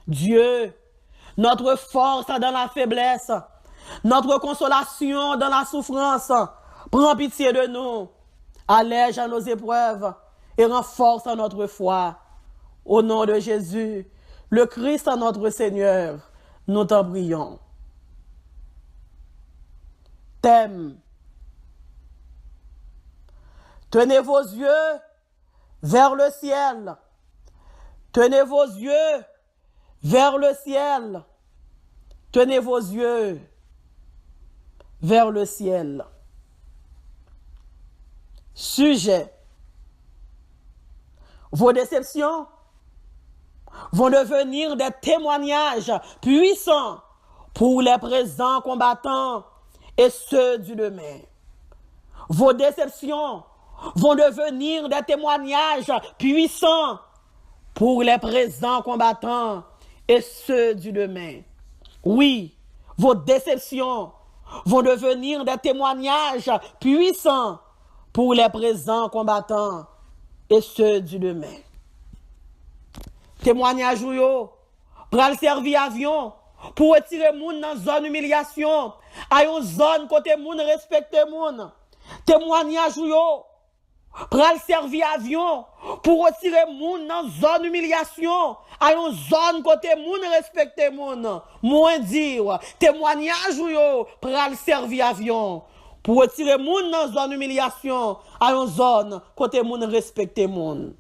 Dieu, notre force dans la faiblesse, notre consolation dans la souffrance, prends pitié de nous, allège nos épreuves et renforce notre foi. Au nom de Jésus, le Christ notre Seigneur, nous t'en prions. Thème. Tenez vos yeux vers le ciel. Tenez vos yeux vers le ciel. Tenez vos yeux vers le ciel. Sujet. Vos déceptions vont devenir des témoignages puissants pour les présents combattants et ceux du demain. Vos déceptions vont devenir des témoignages puissants pour les présents combattants et ceux du demain. Oui, vos déceptions vont devenir des témoignages puissants pour les présents combattants et ceux du demain. Témoignage ou yo, pral servi avion pour retirer moun dans zone humiliation, à une zone côté moun respecte moun. Témoignage ou yo, pral servi avion pour retirer moun dans zone humiliation, à une zone côté moun respecte moun. Moins dire, témoignage ou yo, pral servi avion pour retirer moun dans zone humiliation, à une zone côté moun respecte moun.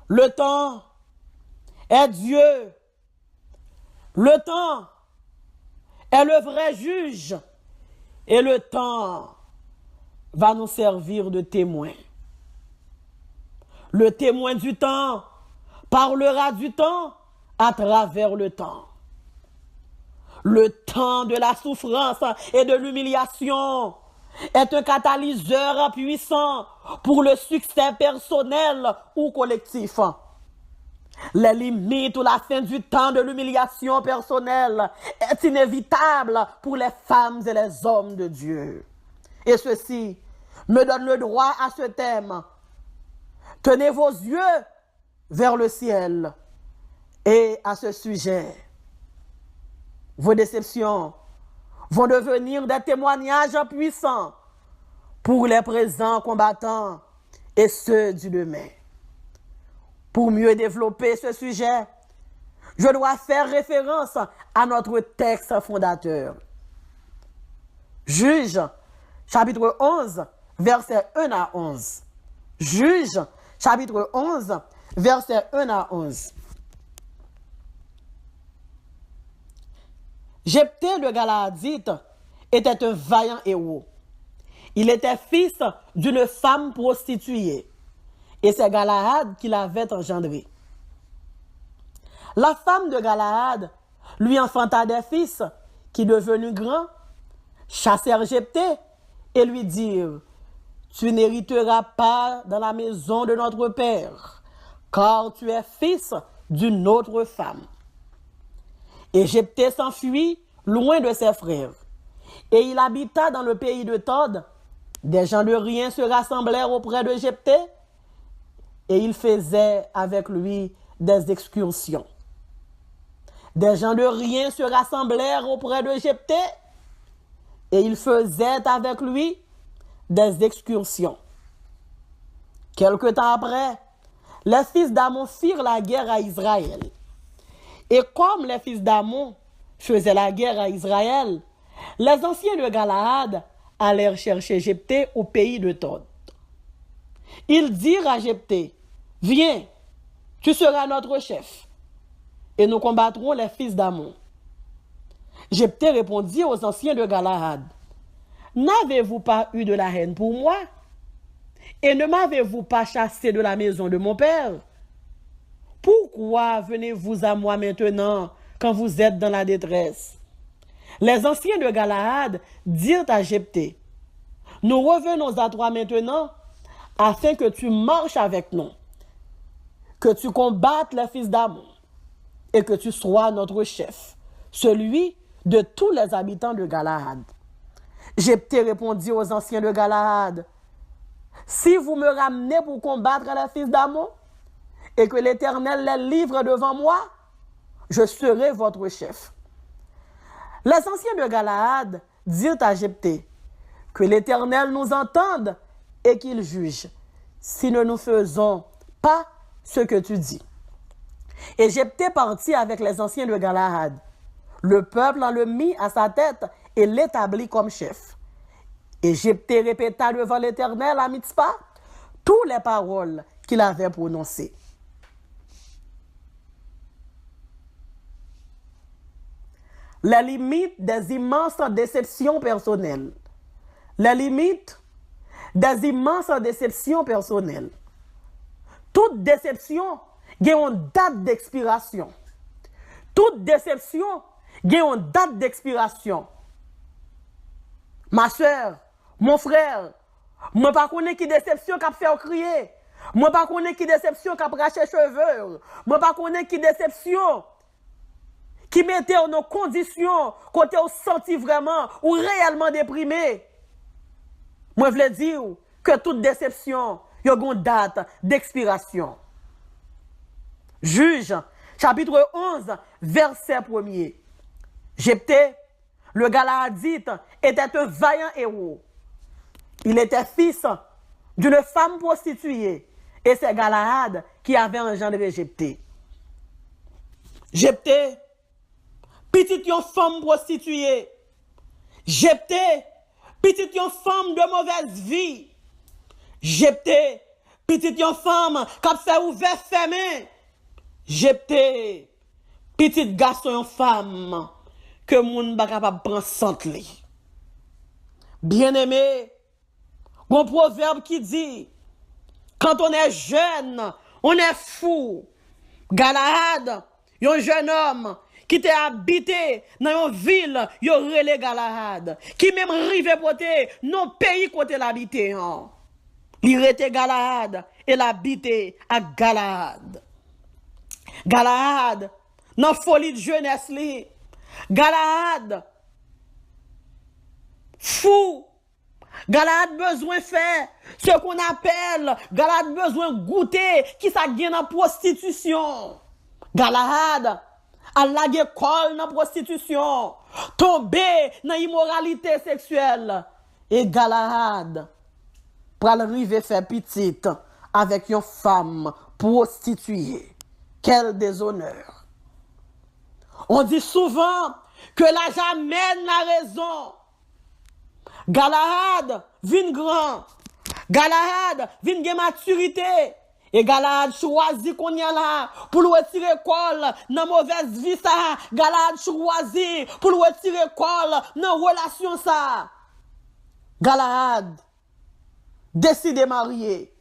Le temps est Dieu. Le temps est le vrai juge. Et le temps va nous servir de témoin. Le témoin du temps parlera du temps à travers le temps. Le temps de la souffrance et de l'humiliation est un catalyseur puissant pour le succès personnel ou collectif. Les limites ou la fin du temps de l'humiliation personnelle est inévitable pour les femmes et les hommes de Dieu. Et ceci me donne le droit à ce thème. Tenez vos yeux vers le ciel. Et à ce sujet, vos déceptions vont devenir des témoignages puissants pour les présents combattants et ceux du demain. Pour mieux développer ce sujet, je dois faire référence à notre texte fondateur. Juge, chapitre 11, versets 1 à 11. Juge, chapitre 11, versets 1 à 11. Jephthé le Galaadite était un vaillant héros. Il était fils d'une femme prostituée et c'est Galaad qui l'avait engendré. La femme de Galaad lui enfanta des fils qui, devenus grands, chassèrent Jephthé et lui dirent: tu n'hériteras pas dans la maison de notre père, car tu es fils d'une autre femme. Et Jephthé s'enfuit loin de ses frères. Et il habita dans le pays de Tod. Des gens de rien se rassemblèrent auprès de Jephthé. Et il faisait avec lui des excursions. Des gens de rien se rassemblèrent auprès de Jephthé. Et il faisait avec lui des excursions. Quelque temps après, les fils d'Ammon firent la guerre à Israël. Et comme les fils d'Ammon faisaient la guerre à Israël, les anciens de Galaad allèrent chercher Jephthé au pays de Tod. Ils dirent à Jephthé: viens, tu seras notre chef, et nous combattrons les fils d'Ammon. Jephthé répondit aux anciens de Galaad: n'avez-vous pas eu de la haine pour moi? Et ne m'avez-vous pas chassé de la maison de mon père? Pourquoi venez-vous à moi maintenant quand vous êtes dans la détresse? Les anciens de Galaad dirent à Jephthé: nous revenons à toi maintenant afin que tu marches avec nous, que tu combattes les fils d'Ammon et que tu sois notre chef, celui de tous les habitants de Galaad. Jephthé répondit aux anciens de Galaad: si vous me ramenez pour combattre les fils d'Ammon, et que l'Éternel les livre devant moi, je serai votre chef. Les anciens de Galaad dirent à Jephthé, que l'Éternel nous entende et qu'il juge, si ne nous faisons pas ce que tu dis. Et Jephthé partit avec les anciens de Galaad. Le peuple en le mit à sa tête et l'établit comme chef. Et Jephthé répéta devant l'Éternel à Mitzpa toutes les paroles qu'il avait prononcées. Les limites des immenses déceptions personnelles. Les limites des immenses déceptions personnelles. Toute déception a une date d'expiration. Toute déception a une date d'expiration. Ma soeur, mon frère, moi pas connais qui déception qu'a fait crier. Moi pas connais qui déception qu'a raché cheveux. Moi pas connais qui déception qui mettait en nos conditions côté on senti vraiment ou réellement déprimé. Moi je veux dire que toute déception a une date d'expiration. Juge, chapitre 11, verset 1er. Jephthé, le Galaadite, était un vaillant héros. Il était fils d'une femme prostituée et c'est Galaad qui avait engendré Jephthé. Jephthé, petite une femme prostituée. Jephthé, petite une femme de mauvaise vie. Jephthé, petite une femme qui a fait ouvert fermé. Jephthé, petite garçon une femme que moun pas capable prendre sans li. Bien-aimé, un proverbe qui dit quand on est jeune, on est fou. Galaad, un jeune homme qui était habité dans une ville, il relé Galaad, qui même rive poté non pays côté l'habité. Il était Galaad et l'habité à Galaad. Galaad, dans folie de jeunesse li. Galaad, fou. Galaad besoin faire ce qu'on appelle, Galaad besoin goûter qui ça gagne dans prostitution. Galaad a lagué col dans prostitution, tomber dans immoralité sexuelle. Et Galaad pour arriver faire petite avec une femme prostituée. Quel déshonneur. On dit souvent que l'argent mène la raison. Galaad vient grand. Galaad vient de maturité. Et Galaad choisit qu'on y a là pour le retirer col dans mauvaise vie ça. Galaad choisit pour le retirer col dans relation ça. Galaad décide de marier.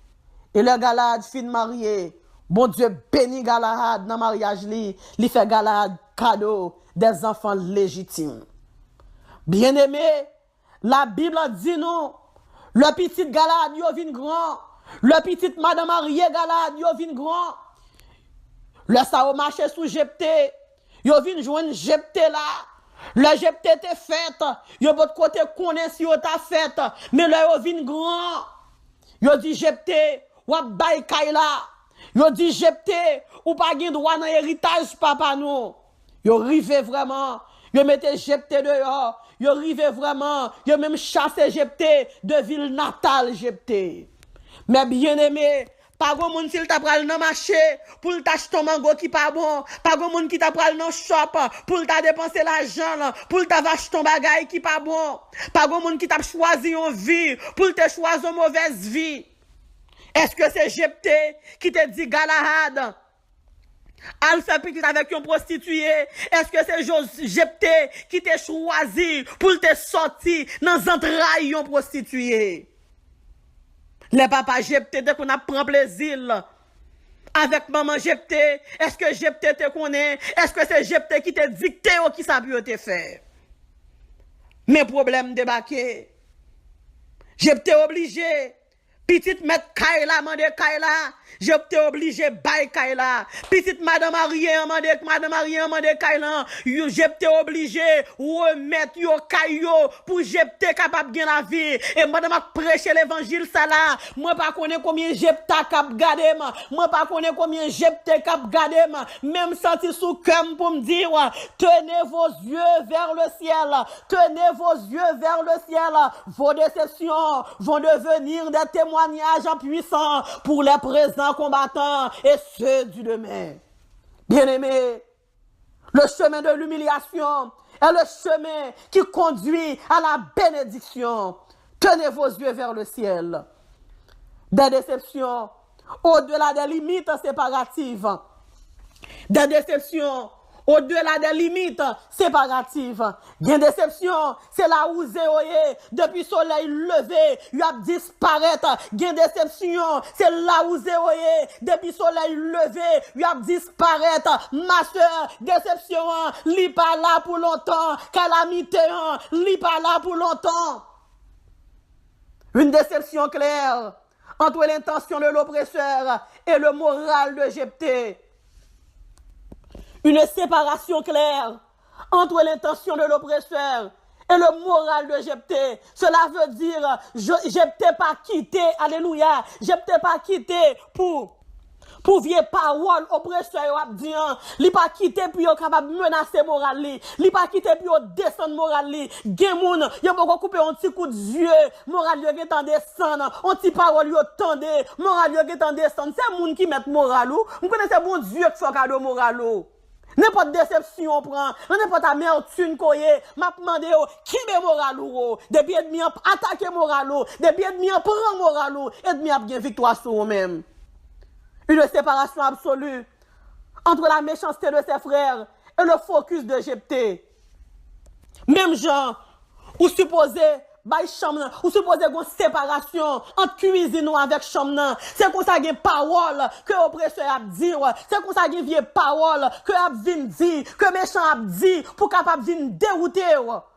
Et le Galaad fin marié. Bon Dieu bénit Galaad dans le mariage li fait Galaad cadeau des enfants légitimes. Bien-aimé, la Bible dit nous, le petit Galaad yo vin grand, le petit madame mariée Galaad yo vin grand. Le sa au marché sous Jephthé, yo vin joindre Jephthé là. Le Jephthé te fait, yo bot côté connaît si yo ta fait, mais le yo vin grand. Yo dit Jephthé, ou bay kay là. Yo dit Jephthé, ou pas gen droit dans héritage papa nous. Yo rive vraiment, yo mette Jephthé dehors, yo rive vraiment, yo même chassé Jephthé de ville natale Jephthé. Mais bien aimé, pas grand monde s'il t'a pral dans marché pour t'acheter ton mango qui pas bon, pas grand monde qui t'a pral dans shop pour t'a dépenser l'argent pour t'a acheter ton bagage qui pas bon, pas grand monde qui t'a choisi une vie pour te choisir une mauvaise vie. Est-ce que c'est Jephthé qui te dit Galaad al fait petit avec une prostituée? Est-ce que c'est Jephthé qui t'a choisi pour te sortir dans entrailles une prostituée? Les papas Jephthé, dès qu'on a pris plaisir avec maman Jephthé, est-ce que Jephthé te connaît? Est-ce que c'est Jephthé qui te dicté ou qui ça peut te faire? Mais problème débarqué. Jephthé obligé Petite maître Kaila, mande Kaila, j'étais obligé bail Kaila. Petite madame Marien, mande Kaila, j'étais obligé remettre yo Kayo pour j'étais capable de la vie. Et madame a prêché l'évangile ça là. Moi pas connais combien j'étais capable garder moi pas connais combien j'étais capable garder même senti sous cœur pour me dire tenez vos yeux vers le ciel. Tenez vos yeux vers le ciel. Vos déceptions vont devenir des témoignages puissants pour les présents combattants et ceux du demain. Bien-aimés, le chemin de l'humiliation est le chemin qui conduit à la bénédiction. Tenez vos yeux vers le ciel. Des déceptions au-delà des limites séparatives. Des déceptions au-delà des limites séparatives. Une déception, c'est là où Zéoye, depuis le soleil levé, il a disparaître. Une déception, c'est là où Zéoye, depuis le soleil levé, il a disparaître. Ma soeur, déception, li pas là pour longtemps. Calamité, li pas là pour longtemps. Une déception claire entre l'intention de l'oppresseur et le moral de Jephthé. Une séparation claire entre l'intention de l'oppresseur et le moral de Jephthé. Cela veut dire, Jephthé pas quitté, alléluia, Jephthé pas quitté pour vieille parole oppresseur a dit, li pas quitté puis yo capable menacer moral li pas quitté puis yo descendre moral li. Gen moun, yo pas couper un petit coup de yeux, moral yo gen descendre, un petit parole yo tande, moral yo gen descendre. C'est moun qui met moral ou, on connaît c'est bon Dieu qui fait cadeau moral ou. N'importe déception prend, n'importe amertume koye, m'a demandé qui be moral ou, depuis ennemi attaquer moral ou, depuis ennemi prend moral ou, ennemi a bien victoire sur eux-mêmes. Une séparation absolue entre la méchanceté de ses frères et le focus de Jephthé. Même gens, ou supposé bay chambre, ou supposé une séparation entre cuisine avec chambre. C'est comme ça une parole que l'oppresseur a dit, c'est comme ça une vieille parole que a vinn dit, que méchant a dit pour capable vinn dérouter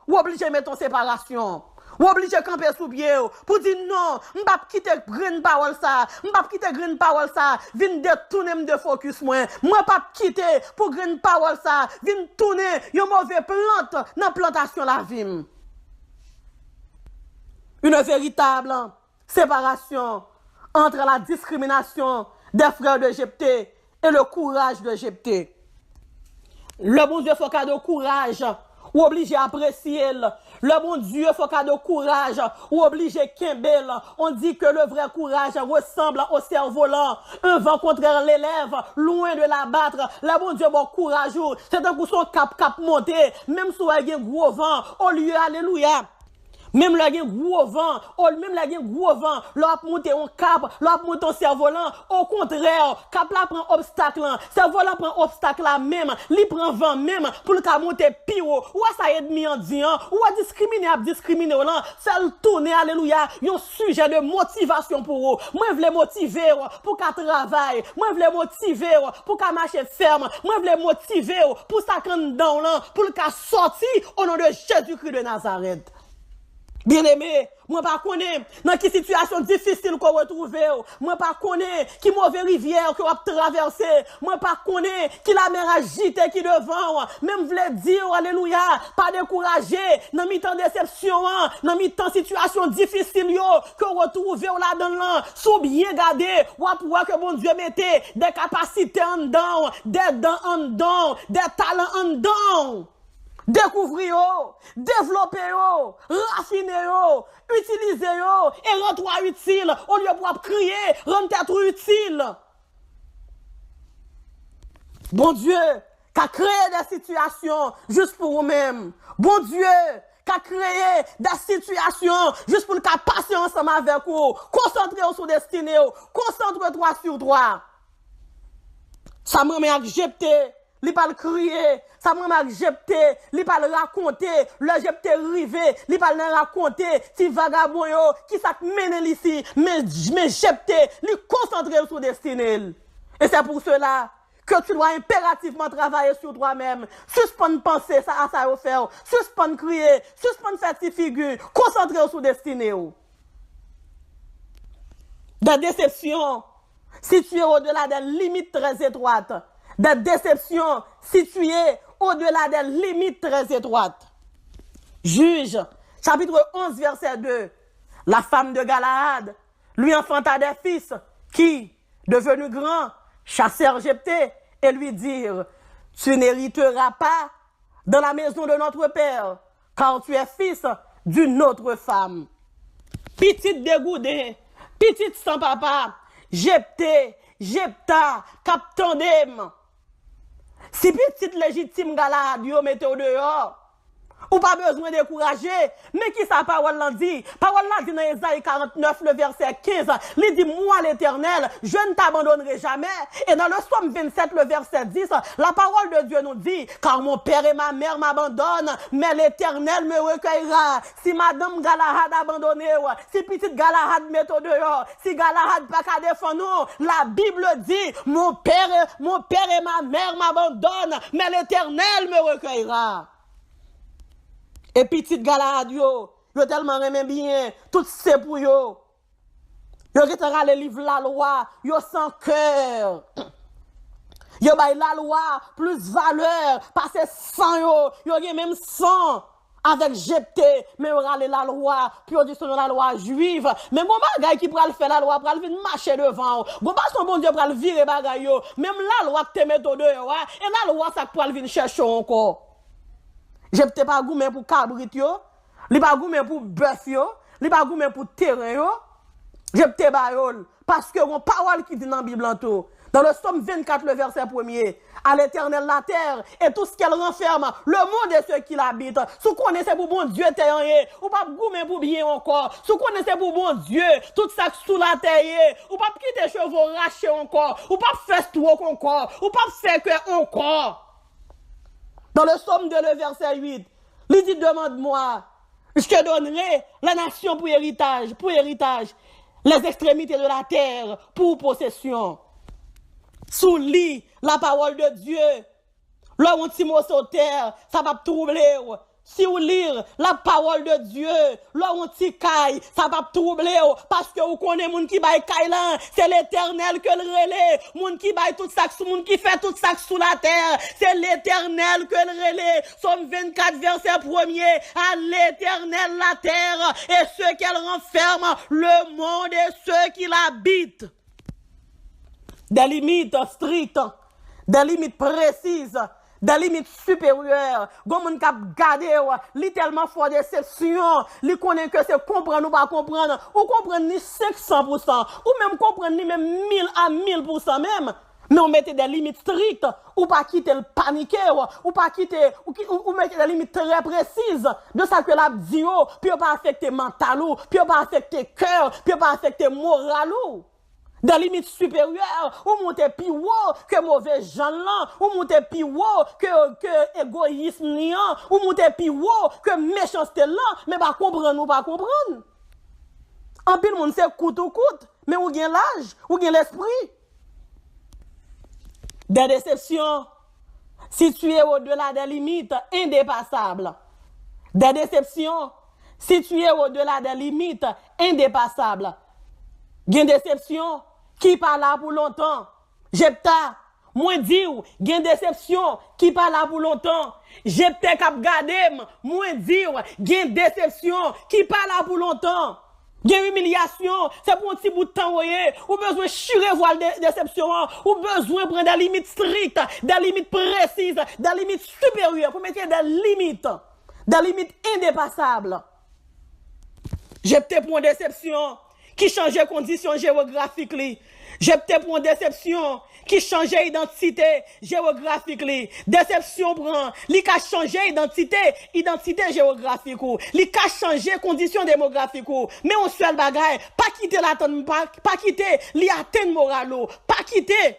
ou obligé de mettre en séparation. Ou obligé de camper sous pied pour dire non, m'pas quitter green parole ça, m'pas quitter green parole ça, vinn détourner de focus moi pas quitter pour green parole ça, vinn tourner une mauvaise plante dans plantation la vie. Une véritable séparation entre la discrimination des frères de Jephthé et le courage de Jephthé. Le bon Dieu faut cadeau courage ou obligé à apprécier. Le bon Dieu faut cadeau courage ou obligé kembel. On dit que le vrai courage ressemble au cerf-volant. Un vent contraire l'élève, loin de l'abattre. Le bon Dieu bon courage. C'est un coup son cap monté. Même si il y a un gros vent, au lieu, alléluia. Même là, il y a un gros vent, même là, il y a un gros vent, là, monter un cap, là, monter un cerf-volant, au contraire, cap là prend obstacle, cerf-volant prend obstacle là même, li prend vent même, pour le cas monter pire, ou ça ennemi en disant, ou à discriminer, là, ça le tourner, alléluia, un sujet de motivation pour eux. Moi, je voulais motiver pour qu'à travailler, moi, je voulais motiver pour qu'à marcher ferme, moi, je voulais motiver pour ça qu'on dans là, pour le cas sortir au nom de Jésus-Christ de Nazareth. Bien-aimé, moi pas connais dans quelle situation difficile qu'on retrouve, moi pas connais qui mauvaise rivière qu'on a traversé, moi pas connais qui la mer agitée qui devant, même voulait dire alléluia, pas décourager dans mi-temps déception, dans mi-temps situation difficile yo qu'on retrouve là dans là, sous bien garder, ou pour que bon Dieu mettait des capacités en dedans, des dents en dedans, des talents en dedans. Découvrir, développer, raffiner, utiliser et rendre utile au lieu pour crier, rendre être utile. Bon Dieu, qui a créé des situations juste pour vous-même. Bon Dieu, qui a créé des situations juste pour le cas passer ensemble avec vous. Concentrez-vous sur destinée, concentrez-toi sur toi. Ça me met à Jephthé. Li pas le crier, ça m'a Jephthé, li pas le raconter, le Jephthé rivé, li pas le raconter, si vagabond yo, qui ça mène ici, mais Jephthé, li concentrer sur destinée. Et c'est pour cela que tu dois impérativement travailler sur toi-même, suspendre penser ça à ça au faire, suspendre crier, suspendre faire tes figures, concentrer sur destinée. Des déceptions situées au-delà des limites très étroites. Des déceptions situées au-delà des limites très étroites. Juge, chapitre 11, verset 2. La femme de Galaad lui enfanta des fils qui, devenus grands, chassèrent Jephthé et lui dirent, tu n'hériteras pas dans la maison de notre père, car tu es fils d'une autre femme. Petite dégoûtée, petite sans papa, Jephthé, Jephthah, captandem. Si petite légitime Galaad yo mette au dehors, ou pas besoin de décourager, mais qui sa parole l'a dit? Parole l'a dit dans Ésaïe 49, le verset 15. Il dit, moi l'Éternel, je ne t'abandonnerai jamais. Et dans le psaume 27, le verset 10, la parole de Dieu nous dit, car mon père et ma mère m'abandonnent, mais l'Éternel me recueillera. Si madame Galahad abandonne, si petite Galahad met au dehors, si Galahad pas qu'à défendre, la Bible dit, mon père et ma mère m'abandonnent, mais l'Éternel me recueillera. Et petite Galahad yo tellement aimé bien, tout c'est pour yo. Yo qui te le livre la loi, yo sans cœur. Yo bay la loi plus valeur, parce que sans yo gen même sang avec Jephthé, mais yo rale la loi, puis yo dit selon la loi juive. Mais bon bagay qui pral faire la loi, pral venir marcher devant. Bon pas son bon Dieu pral virer bagay yo, même la loi que te met au dehors, et la loi ça pral venir chercher encore. Jephthé pas goumé pour cabrit yo, li pas goumé pour bœuf yo, li pas goumé pour terrain yo. Jephthé bayol parce que mon parole qui dit dans la Bible en tout. Dans le psaume 24 le verset 1er, à l'Éternel la terre et tout ce qu'elle renferme, le monde et ceux qui l'habitent. Si vous connaissez pour bon Dieu terre, ou pas goumé pour bien encore. Si vous connaissez pour bon Dieu, tout ça sous la terre, ou pas quitter chevaux racher encore, ou pas faire trop encore, ou pas faire que encore. Dans le psaume 2, le verset 8, il dit, demande-moi, je te donnerai la nation pour héritage, les extrémités de la terre pour possession. Sous lit la parole de Dieu, là où on mot sur terre, ça va troubler. Si vous lire la parole de Dieu, là où on caille, ça va troubler, parce que vous connaissez moun qui baille caille là, c'est l'Éternel que le relais, moun qui baille tout ça, moun qui fait tout ça sous la terre, c'est l'Éternel que le relais. Somme 24 verset 1er, à l'Éternel la terre et ceux qu'elle renferme, le monde et ceux qui l'habitent. Des limites strictes, des limites précises, des limites supérieures. Gomen kap gade li tellement fort déception, li connaît que c'est comprendre ou pas comprendre, ou comprendre ni 500%, ou même comprendre ni même 1000 à 1000% même. Mais on mettait des limites strictes, ou pas quitter le paniquer, ou pas quitter, ou mettre des limites très précises de ça que la dit, puis pas affecter mental, puis pas affecter cœur, puis pas affecter moral. Des limites supérieures, ou monter plus haut que mauvais gens là, ou monter plus haut que égoïsme niant, ou monter plus haut que méchanceté là, mais pas comprendre ou pas comprendre. En pile monde c'est coûte ou coûte, mais ou gen l'âge, ou gen l'esprit. Des déceptions situées au-delà des limites indépassables. Des déceptions situées au-delà des limites indépassables. Gen déception qui pas là pour longtemps. Jephthah, moi dit gen déception qui pas là pour longtemps. Jephthah k'ap gadem, moi dit gen déception qui pas là pour longtemps. Gen humiliation, c'est pour un petit bout de temps ou besoin chirer voir déception, ou besoin prendre des limites strictes, des limites précises, des limites supérieures pour mettre des limites indépassables. Jephthah pour une déception qui changeait condition géographique li. Jephthah pour une déception qui changeait identité géographique li. Déception prend, li ka changer identité géographique ou, li ka changer condition démographique ou. Mais on seul bagay, pas quitter l'attente, pas quitter li atteindre moral ou, pas quitter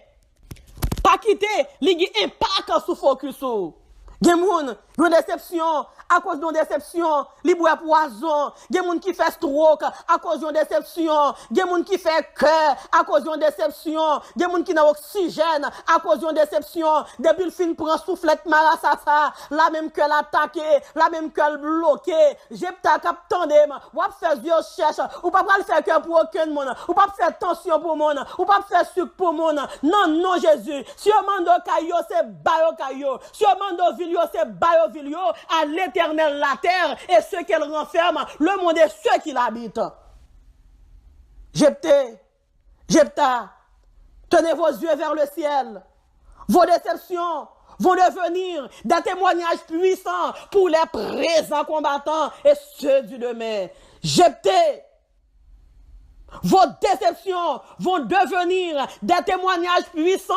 li gi impact sous focus ou. Gen moun, une déception à cause d'une déception, li boit poison, gen moun qui fait stroke à cause d'une déception, gen moun qui fait cœur à cause d'une déception, gen moun qui n'a oxygène à cause d'une déception, depuis le fin prend soufflette marasasa, la même que l'attaqué, la même que le bloqué, Jepta k'ap tandem, ou pas faire Dieu cherche, ou pas le faire cœur pour aucun monde, ou pas faire tension pour monde, ou pas faire sucre pour monde. Non, non, Jésus. Si on mando kayo, c'est bayo kayo. Si on mando vilio, c'est bayo vilio. À l'éternel la terre et ceux qu'elle renferme, le monde et ceux qui l'habitent. Jepta, tenez vos yeux vers le ciel. Vos déceptions vont devenir des témoignages puissants pour les présents combattants et ceux du demain. Jepté, vos déceptions vont devenir des témoignages puissants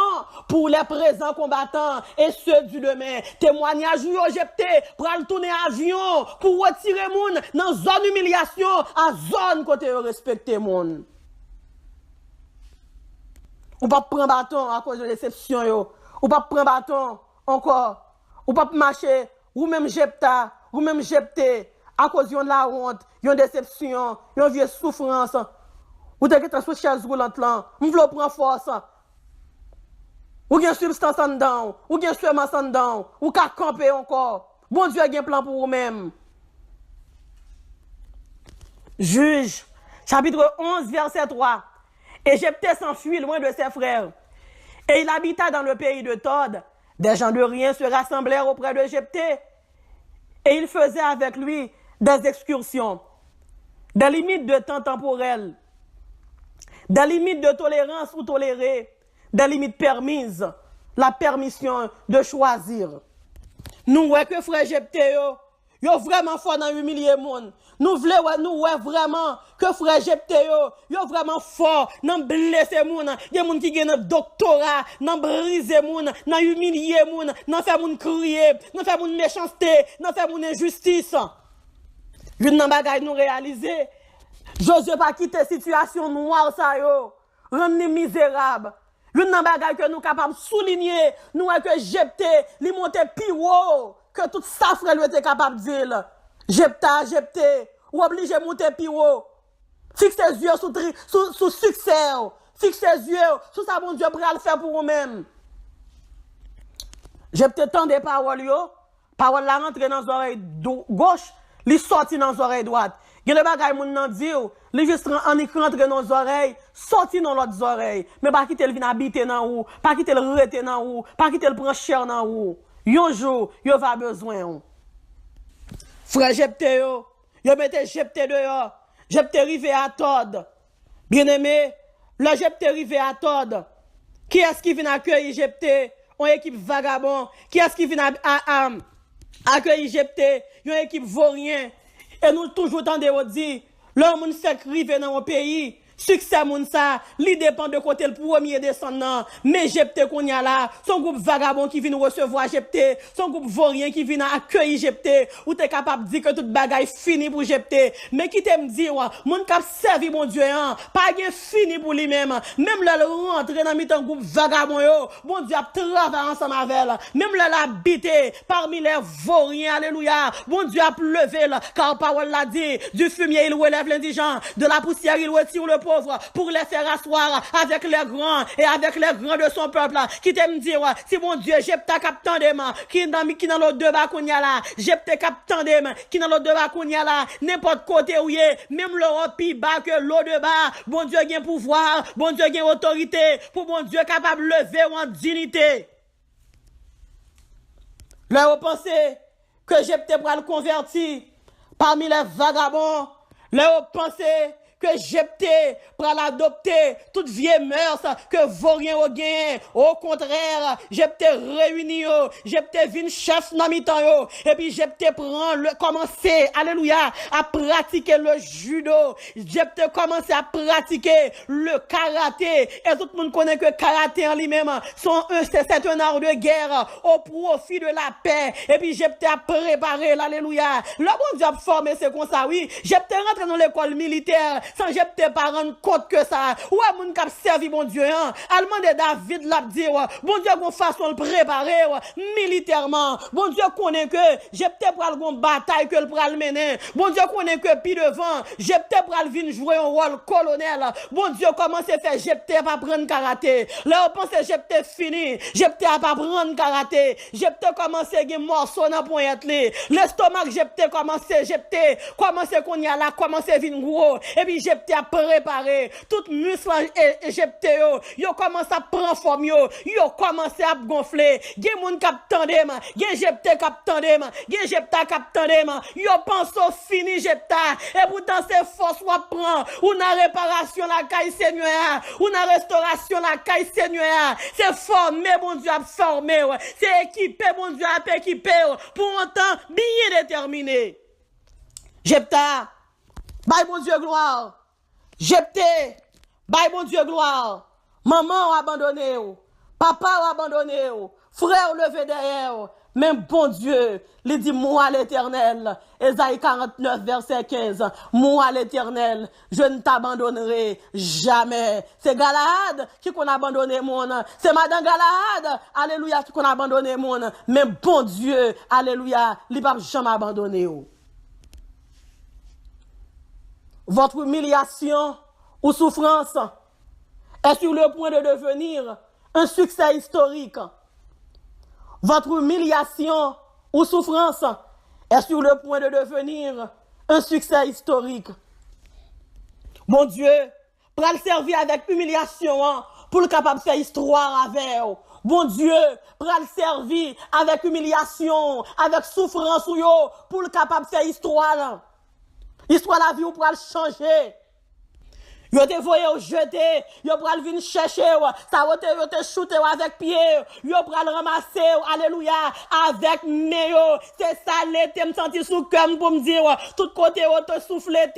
pour les présents combattants et ceux du demain. Témoignages où Jepté pour aller tourner avion pour retirer moun dans zone humiliation à zone côté respecter moun. Ou pas prendre bâton à cause de déception yo. Ou pas prendre bâton encore. Ou pas marcher ou même Jepta, ou même Jepté à cause de la honte, une déception, une vieille souffrance. Ou te que sous chaise roulante là, ou vle prend force. Ou gen substance en dedans, ou gen semence en dedans, ou ka camper encore. Bon Dieu a un plan pour vous-même. Juge, chapitre 11, verset 3. Et Jepté s'enfuit loin de ses frères. Et il habita dans le pays de Tod. Des gens de rien se rassemblèrent auprès de Jepté. Et il faisait avec lui des excursions, des limites de temps temporel, des limites de tolérance ou tolérée, des limites permises, la permission de choisir. Nous voyons que frère Jepté yo vraiment fort dans humilier monde. Nous voulons vraiment que frère Jepté yo vraiment fort dans blesser monde. Il y a monde qui gagne doctorat, dans briser monde, dans humilier monde, dans faire monde crier, dans faire monde méchanceté, dans faire monde injustice. Une nan bagay nous réaliser. Josué pas quitter situation noire ça yo, rendre misérable. Une nan bagay que nous capable souligner, nous que Jepté li monter pi haut que tout ça frère lui était capable de dire. Jepté, ou obligé monter pi haut. Fixe ses yeux sous succès. Fixe ses yeux sur ça bon Dieu prêt le faire pour vous-même. Jepté tant des paroles yo, parole la rentre dans oreille gauche, li sorti dans oreille droite. Gen le bagay moun nan di ou, li juste rentre dans oreilles, sorti dans l'autre oreille. Mais pas quitter le vin habiter dans ou, pas quitter le rete dans ou, pas quitter le prendre cher dans ou. Yon jour, yo va besoin ou. Frère Jepté yo mette Jepté dehors. Jepté rivé à Tod. Bien-aimé, le Jepté rivé à Tod. Qui est-ce qui vient accueillir Jepté? Une équipe vagabond. Qui est-ce qui vient accueillir Jepté? Une équipe vaurien. Et nous toujours tendons dire, l'homme moun fait rivé dans mon pays. Succès moun ça, li dépend de côté le premier descendant. Mais Jepté qu'on y a là, son groupe vagabond qui vient recevoir Jepté, son groupe vaurien qui vient accueillir Jepté, ou t'es capable de dire que toute bagaille fini pour Jepté. Mais qui t'aime dire, moun kap servi mon Dieu, pas gen fini pour lui-même. Même le rentre dans mitan groupe vagabond yo, bon Dieu a travaillé ensemble avec. Même le habité parmi les vauriens, alléluia. Bon Dieu a levé, car parole l'a dit, du fumier il relève l'indigent, de la poussière il retire le pauvre pour les faire asseoir avec les grands et avec les grands de son peuple. Qui t'aime dire, si mon Dieu, Jepta captain de main, qui dans l'autre deux bakounia là, Jepta captain de main, qui dans l'autre deux bakounia là, n'importe côté où y est, même l'Europe plus bas que l'eau de bas, bon Dieu gagne pouvoir, bon Dieu gagne autorité, pour bon Dieu capable de lever en dignité. Leur pensez que Jepta pour le convertir parmi les vagabonds, leur pensez que Jepté pour l'adopter toute vieille mœurs que vaurien au gain. Au contraire, Jepté réuni, Jepté vin chef dans mi-temps yo, et puis Jepté prend commencer, alléluia, à pratiquer le judo. Jepté commencer à pratiquer le karaté. Et tout le monde connaît que karaté en lui-même c'est un art de guerre au profit de la paix. Et puis Jepté a préparé, alléluia. Le bon Dieu a formé c'est comme ça, oui. Jepté rentre dans l'école militaire. sans Jephthé pas rendre compte que ça. Ouais, moun k'ap servi bon Dieu, hein. Allemand de David l'a dit, bon Dieu qu'on façon le préparer, militairement. Bon Dieu connaît que Jephthé pral gon bataille que le pral mener. Bon Dieu connaît que puis devant, Jephthé pral vinn jouer un rôle colonel. Bon Dieu commence à faire Jephthé pas prendre karaté. Là on pense Jephthé fini, Jephthé a pas prendre karaté. Jephthé commence à gen morceau dans pointe li. L'estomac Jephthé commence qu'on y a là commence à vinn gros et puis Jephthé a préparé tout muscle Jephthé yo commence à prendre forme yo commence à gonfler. Gen moun k'ap tande ma, gen Jephthé k'ap tande ma, gen Jephthé k'ap tande ma. Yo pense au fini Jephthé et pourtant c'est force ou prend ou na réparation la caille Seigneur ou na restauration la caille Seigneur. C'est formé bon Dieu a formé, c'est équipé bon Dieu a équipé pour un temps bien déterminé. Jephthé, bye bon Dieu gloire. Jephthé, bye bon Dieu gloire. Maman a abandonné, papa a abandonné, frère levé derrière. Même bon Dieu, il dit moi l'Éternel. Ésaïe 49 verset 15. Moi l'Éternel, je ne t'abandonnerai jamais. C'est Galahad qui qu'on a abandonné mon. C'est Madame Galahad, alléluia, qui qu'on a abandonné mon. Même bon Dieu, alléluia, il ne va jamais abandonner. Votre humiliation ou souffrance est sur le point de devenir un succès historique. Votre humiliation ou souffrance est sur le point de devenir un succès historique. Mon Dieu, pour le servir avec humiliation pour le capable de faire histoire avec. Bon Dieu, pour le servir avec humiliation, avec souffrance pour le capable de faire histoire. Histoire la vie ou pour le changer. Yo te voye ou jeté, yo pral vin chercher, ça yo te shooter avec pied, yo pral ramasser, alléluia, avec méo. C'est ça l'été me senti sous cœur pour me dire, tout côté yo te souffler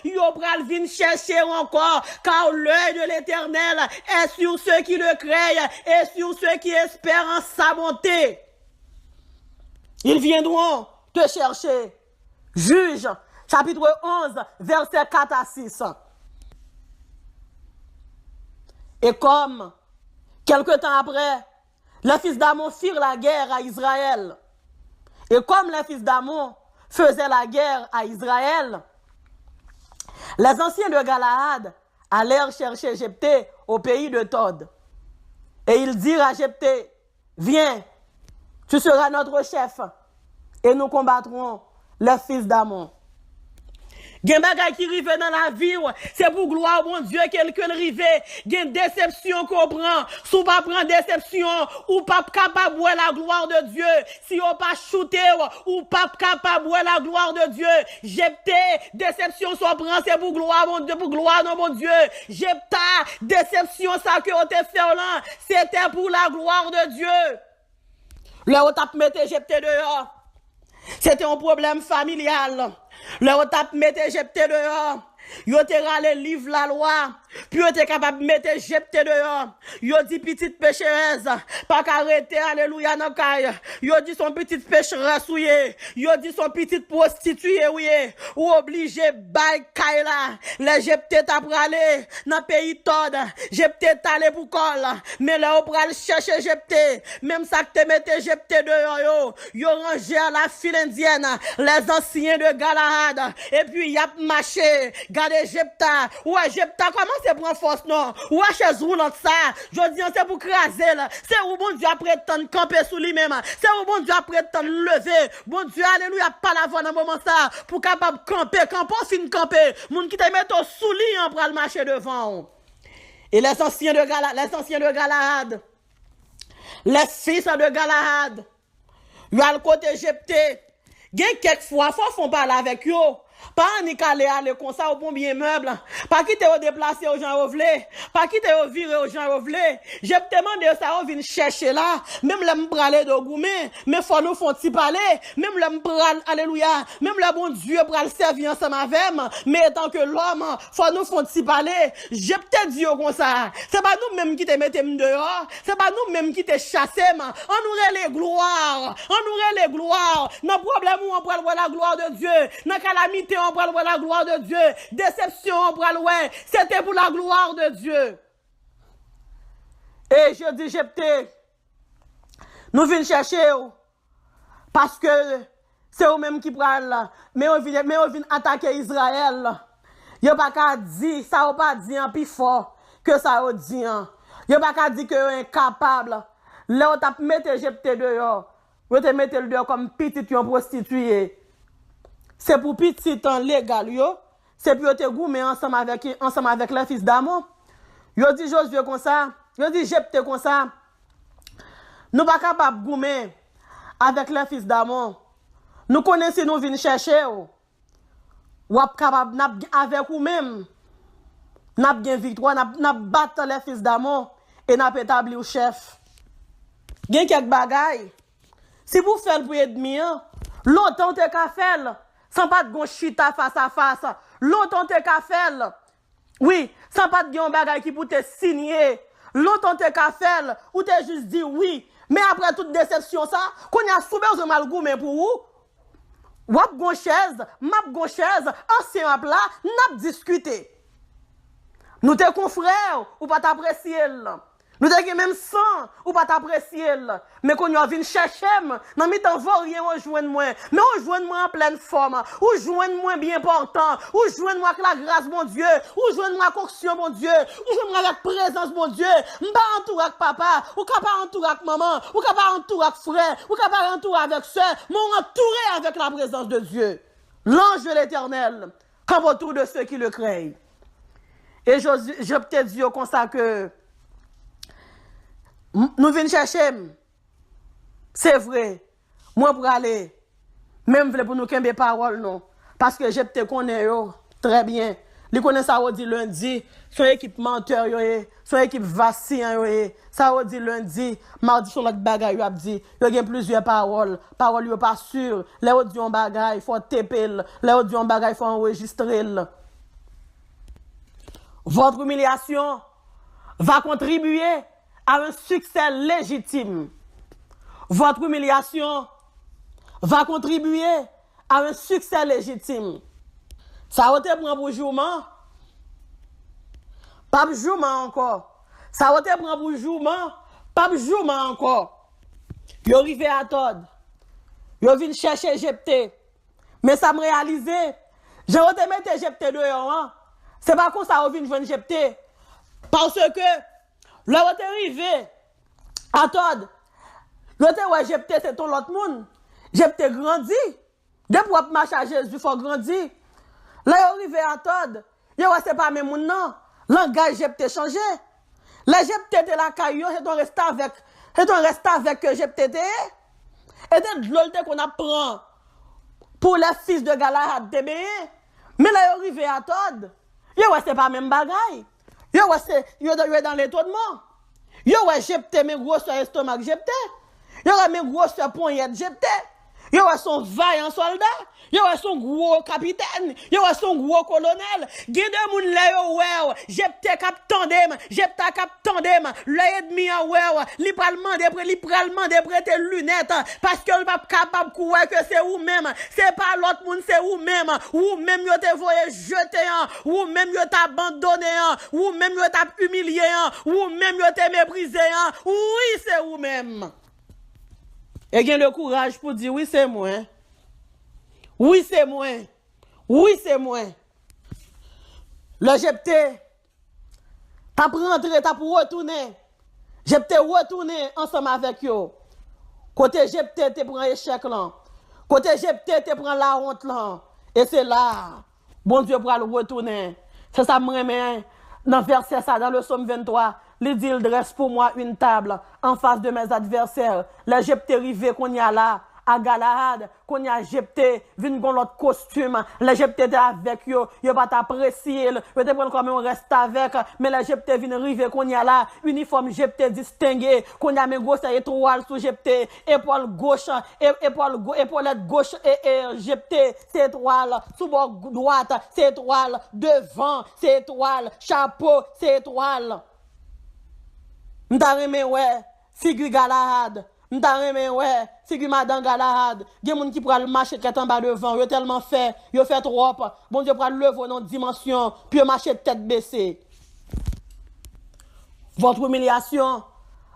yo pral vin chercher encore, car l'œil de l'Éternel est sur ceux qui le craignent et sur ceux qui espèrent en sa bonté. Ils viendront te chercher. Juge, chapitre 11, verset 4 à 6. Et comme, quelque temps après, les fils d'Amon firent la guerre à Israël. Et comme les fils d'Amon faisaient la guerre à Israël, les anciens de Galahad allèrent chercher Jephthé au pays de Tod. Et ils dirent à Jephthé, viens, tu seras notre chef, et nous combattrons les fils d'Amon. Gen bagay qui rive dans la vie, c'est pour gloire bon Dieu quelqu'un rive. Gen déception qu'on prend, si pas prendre déception ou pas capable voir la gloire de Dieu, si on pas shooter ou pas capable voir la gloire de Dieu. Jephthé, déception soit prend c'est pour gloire bon Dieu, pour gloire non bon Dieu. Jephthé, déception ça que on te fait là, c'était pour la gloire de Dieu. Le on t'a mettre Jephthé dehors. C'était un problème familial. Le on t'a mettre Jephthé dehors. Yo te rale livre la loi, puis yo te capable mettre Jephthé dehors. Yo dit petite pécheresse, pas qu'arrêter alléluia dans caille. Yo dit son petite pécheresse ouye. Yo dit son petite prostituée ouye. Ou obligé bail caille là. Les Jephthé t'a pralé dans pays Tod. Jephthé t'allé pour col. Mais là on pral chercher Jephthé. Même ça que te mette Jephthé dehors yo rangé à la file indienne, les anciens de Galahad. Et puis y a marché. Regardez Jephthé. Ouais, Jephthé, comment c'est prendre force, non? Ouais, chez roulant ça. Je dis, c'est pour craser, là. C'est où bon Dieu après tant de camper sous lui-même. C'est où bon Dieu après tant de lever. Bon Dieu, alléluia, pas la voix dans le moment ça. Pour capable camper, quand pas fin camper. Moun qui te met au sous lit, pour le marcher devant. Et les anciens de Galahad. Les fils de Galahad. Yo à le côté Jephthé. Gen quelquefois, faut font parler avec yo. Pas ni aller comme ça au bon bien meuble. Pas quitter au déplacer aux gens au vlé. Pas quitter au virer aux gens au vlé. J'ai demandé ça on vient chercher là. Même le m'braler de goumé. Mais faut nous font ti parler. Même le m'bral alléluia. Même le bon Dieu pral servir ensemble avec moi. Mais tant que l'homme, faut nous font ti parler. J'ai peut-être dit comme ça. C'est pas nous même qui te mettez dehors. C'est pas nous même qui te chassé. On nous les gloires. On nous les gloires. Nos problèmes où on pral voir la gloire de Dieu. Dans calamité calamité, on prend la gloire de Dieu. Déception, on prend c'était pour la gloire de Dieu. Et je dis, Jephté, nous venons chercher parce que c'est eux-mêmes qui prennent là. Mais on vient attaquer Israël. Yo pas qu'à dire, ça ou pas dire plus fort que ça ou dit. Yo pas qu'à dire que yo incapable. Là on t'a mettre Jephté dehors. Vous te mettez le dehors comme petit yon prostitué. C'est pour petit temps légal yo. C'est pour te goumer ensemble avec les fils d'Amon. Yo dit Josué comme ça. Yo dit Jephté comme ça. Nous pas capable de goumer avec les fils d'Amon. Nous connaissons nous venons chercher ou capable avec ou même. N'a bien victoire, n'a battre les fils d'Amon et n'a établi au chef. Gen quelques bagailles. Si vous faites pour ennemi, longtemps te ka faire sans pas de gon chita face à face. Longtemps te ka faire. Oui, sans pas de gon bagaille qui pour te signer. Longtemps te ka faire ou te juste dit oui. Mais après toute déception ça, qu'on a souvent un mal goût pour vous. Wap gon chaise, map gon chaise, ancien plat, n'a discuté. Nous te confrères ou pas t'apprécier. Nous te même sang ou pas t'apprécier. Mais qu'on y a venu chercher, non mais t'en vas rien rejoindre moi. Mais rejoindre moi en pleine forme, ou joindre moi bien important, ou joindre moi avec la grâce mon Dieu, ou joindre moi avec l'action mon Dieu, ou joindre moi avec la présence mon Dieu. M'pa entouré avec papa, ou capable entouré avec maman, ou capable entouré avec frère, ou capable entouré avec soeur, m'ont entouré avec la présence de Dieu. L'ange de l'Éternel, comme autour de ceux qui le craignent. Et je peux te dire comme ça que nous venons chercher. C'est vrai. Moi pour aller. Même pour nous qu'aimer parole non. Parce que je te connais très bien. Les connaît ça on dit lundi. Son équipe menteur son équipe vacillant ça on dit lundi. Mardi sur l'autre bagaille a dit. Il y a plusieurs paroles. Paroles yo pas sûr. Les autres dit on bagaille faut taper. Les autres dit on bagaille faut enregistrer. Votre humiliation va contribuer à un succès légitime. Votre humiliation va contribuer à un succès légitime. Ça va te prendre pour jouement. Pas jouement encore. Ça va te prendre pour jouement. Pas jouement encore. Yo arrivé à Todd. Yo vinn chercher Jephté. Mais ça me réalisé. Je vais te mettre Jephté dehors. C'est pas comme ça qu'on vient joindre Jephté. Parce que, là où t'es arrivé, à Todd, là où Jephté, c'est ton l'autre monde. Jephté grandi. Depuis qu'on marche à Jésus, il faut grandir. Là où arrivé à Todd, c'est pas même monde, non. Langage Jephté changé. Là, Jephté de la caillou, c'est ton reste avec Jephté. Et de l'autre qu'on apprend pour les fils de Galahad, mais là, où arrivé à Todd, c'est pas même bagaille. C'est dans l'étonnement. Jephté mes gros sur l'estomac Jephté. Mes gros sur poignette Jephté. Son vaillant soldat. Son gros capitaine. Son gros colonel. Gen de moun là Jephté cap tandem. Jephté cap tandem. L'ennemi en li pral demander prêter lunettes parce que il pas capable croire que c'est ou même. C'est pas l'autre monde, c'est ou même. Ou même yo te voye jeter ou même yo t'a abandonné ou même yo t'a humilié ou même yo te méprisé oui, c'est ou même. Et gain le courage pour dire oui, c'est moi. Oui, c'est moi. Oui, c'est moi. Le Jephté, t'as pour rentrer, t'as pour retourner. Jephté retourner ensemble avec eux. Côté Jephté, te prend échec là. Côté Jephté, te prend la honte là. Et c'est là, bon Dieu pour le retourner. C'est ça, moi, dans verset ça, dans le psaume 23. Il dit, il dresse pour moi une table en face de mes adversaires. Le Jephté rivé qu'on y a là, à Galahad, qu'on y a Jephté, vin gon l'autre costume. Le Jephté était avec yo pas t'apprécier, yo te prendre comme on reste avec, mais le Jephté vin rivé qu'on y a là, uniforme Jephté distingué, qu'on y a mes grosses étoiles sous Jephté, épaule gauche, épaulette gauche et Jephté, c'est étoile, sous bord droite, c'est étoile, devant, c'est étoile, chapeau, c'est étoile. M'ta remé figure Galahad m'ta remè ouais, figure madame Galahad, gen moun qui pral marcher tête en bas devant, yo tellement fait, yo fait trop. Bon Dieu pral lever dans dimension, puis yo marcher tête baissée. Votre humiliation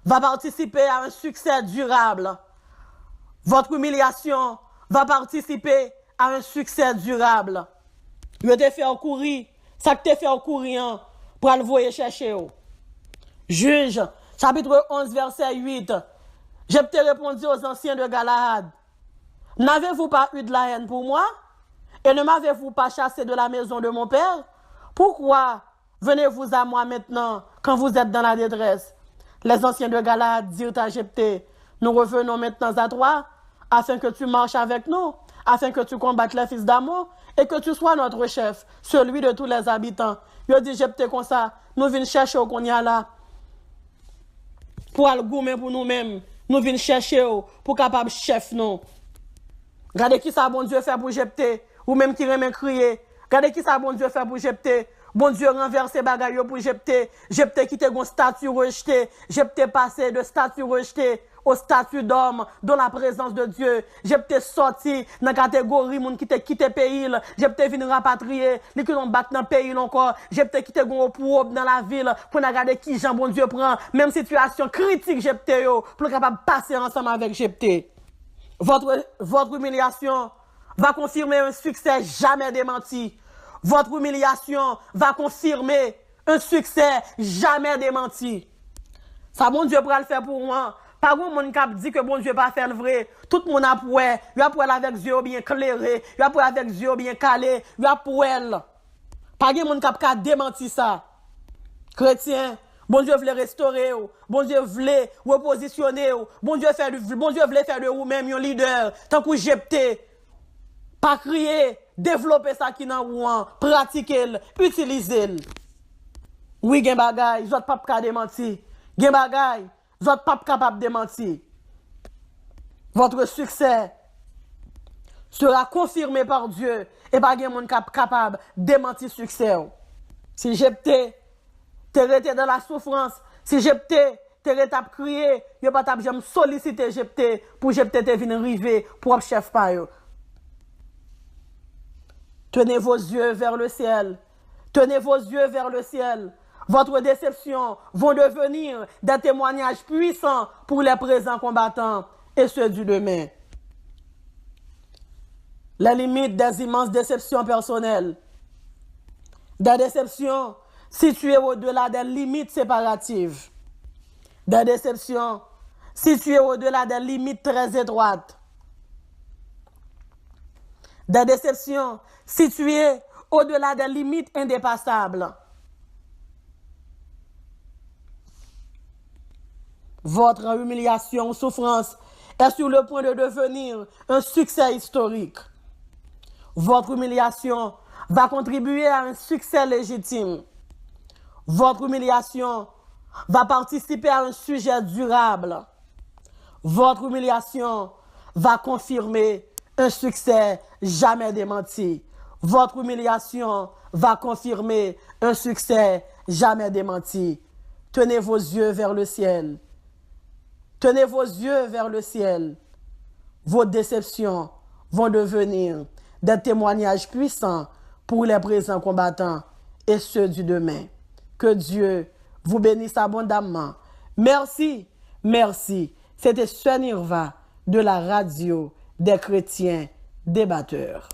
va participer à un succès durable. Votre humiliation va participer à un succès durable. Yo te fait courir, ça que te fait courir pour le voyer chercher. Juge, chapitre 11, verset 8. Je t'ai répondu aux anciens de Galahad. N'avez-vous pas eu de la haine pour moi? Et ne m'avez-vous pas chassé de la maison de mon père? Pourquoi venez-vous à moi maintenant quand vous êtes dans la détresse? Les anciens de Galahad dirent à Jephthé, nous revenons maintenant à toi, afin que tu marches avec nous, afin que tu combattes les fils d'Ammon, et que tu sois notre chef, celui de tous les habitants. Yo dit Jephthé comme ça, nous venons chercher au qu'on y a là, pour aller goumer pour nous-mêmes, nous venons chercher pour capable chef nous. Regardez qui ça bon Dieu fait pour Jephthé, ou même qui remet crier. Regardez qui ça bon Dieu fait pour Jephthé. Bon Dieu renverse bagaille pour Jephthé. Jephthé qui était un statut rejeté. Jephthé passé de statut rejeté au statut d'homme dans la présence de Dieu. Jephthé sorti dans la catégorie moun qui te quitté pays. Jephthé venu rapatrier, li qui l'on battre dans pays encore. Jephthé qui te gon pour dans la ville pour regarder qui Jean bon Dieu prend. Même situation critique Jephthé yo pour capable passer ensemble avec Jephthé. Votre humiliation va confirmer un succès jamais démenti. Votre humiliation va confirmer un succès jamais démenti. Ça, bon Dieu pourra le faire pour moi. Pas grand monde qui dit que bon Dieu pas faire le vrai. Tout le monde a pour elle. Il a pour elle avec yeux bien éclairés. Il a pour elle avec yeux bien calés. Il a pour elle. Pas grand monde qui a démenti ça. Chrétien, bon Dieu voulait restaurer. Bon Dieu voulait repositionner. Bon Dieu voulait faire de vous-même un leader. Tant que Jephthé. Pas crier, développer ça qui nan ou pratiquer, utiliser. Oui, gen bagay, zot pas capable de mentir. Gen bagay, zot pas capable de mentir. Votre succès sera confirmé par Dieu et pas gen moun capable de mentir succès. Si Jephthé te rete dans la souffrance, si Jephthé te rete à crier, yo pas tap j'aime solliciter Jephthé pour Jephthé te venir river pour chef pa yo. Tenez vos yeux vers le ciel. Tenez vos yeux vers le ciel. Votre déception vont devenir des témoignages puissants pour les présents combattants et ceux du demain. Les limites des immenses déceptions personnelles. Des déceptions situées au-delà des limites séparatives. Des déceptions situées au-delà des limites très étroites. Des déceptions situées au-delà des limites indépassables. Votre humiliation ou souffrance est sur le point de devenir un succès historique. Votre humiliation va contribuer à un succès légitime. Votre humiliation va participer à un sujet durable. Votre humiliation va confirmer un succès jamais démenti. Votre humiliation va confirmer un succès jamais démenti. Tenez vos yeux vers le ciel. Tenez vos yeux vers le ciel. Vos déceptions vont devenir des témoignages puissants pour les présents combattants et ceux du demain. Que Dieu vous bénisse abondamment. Merci, merci. C'était Sœur Nirva de la radio des chrétiens débatteurs.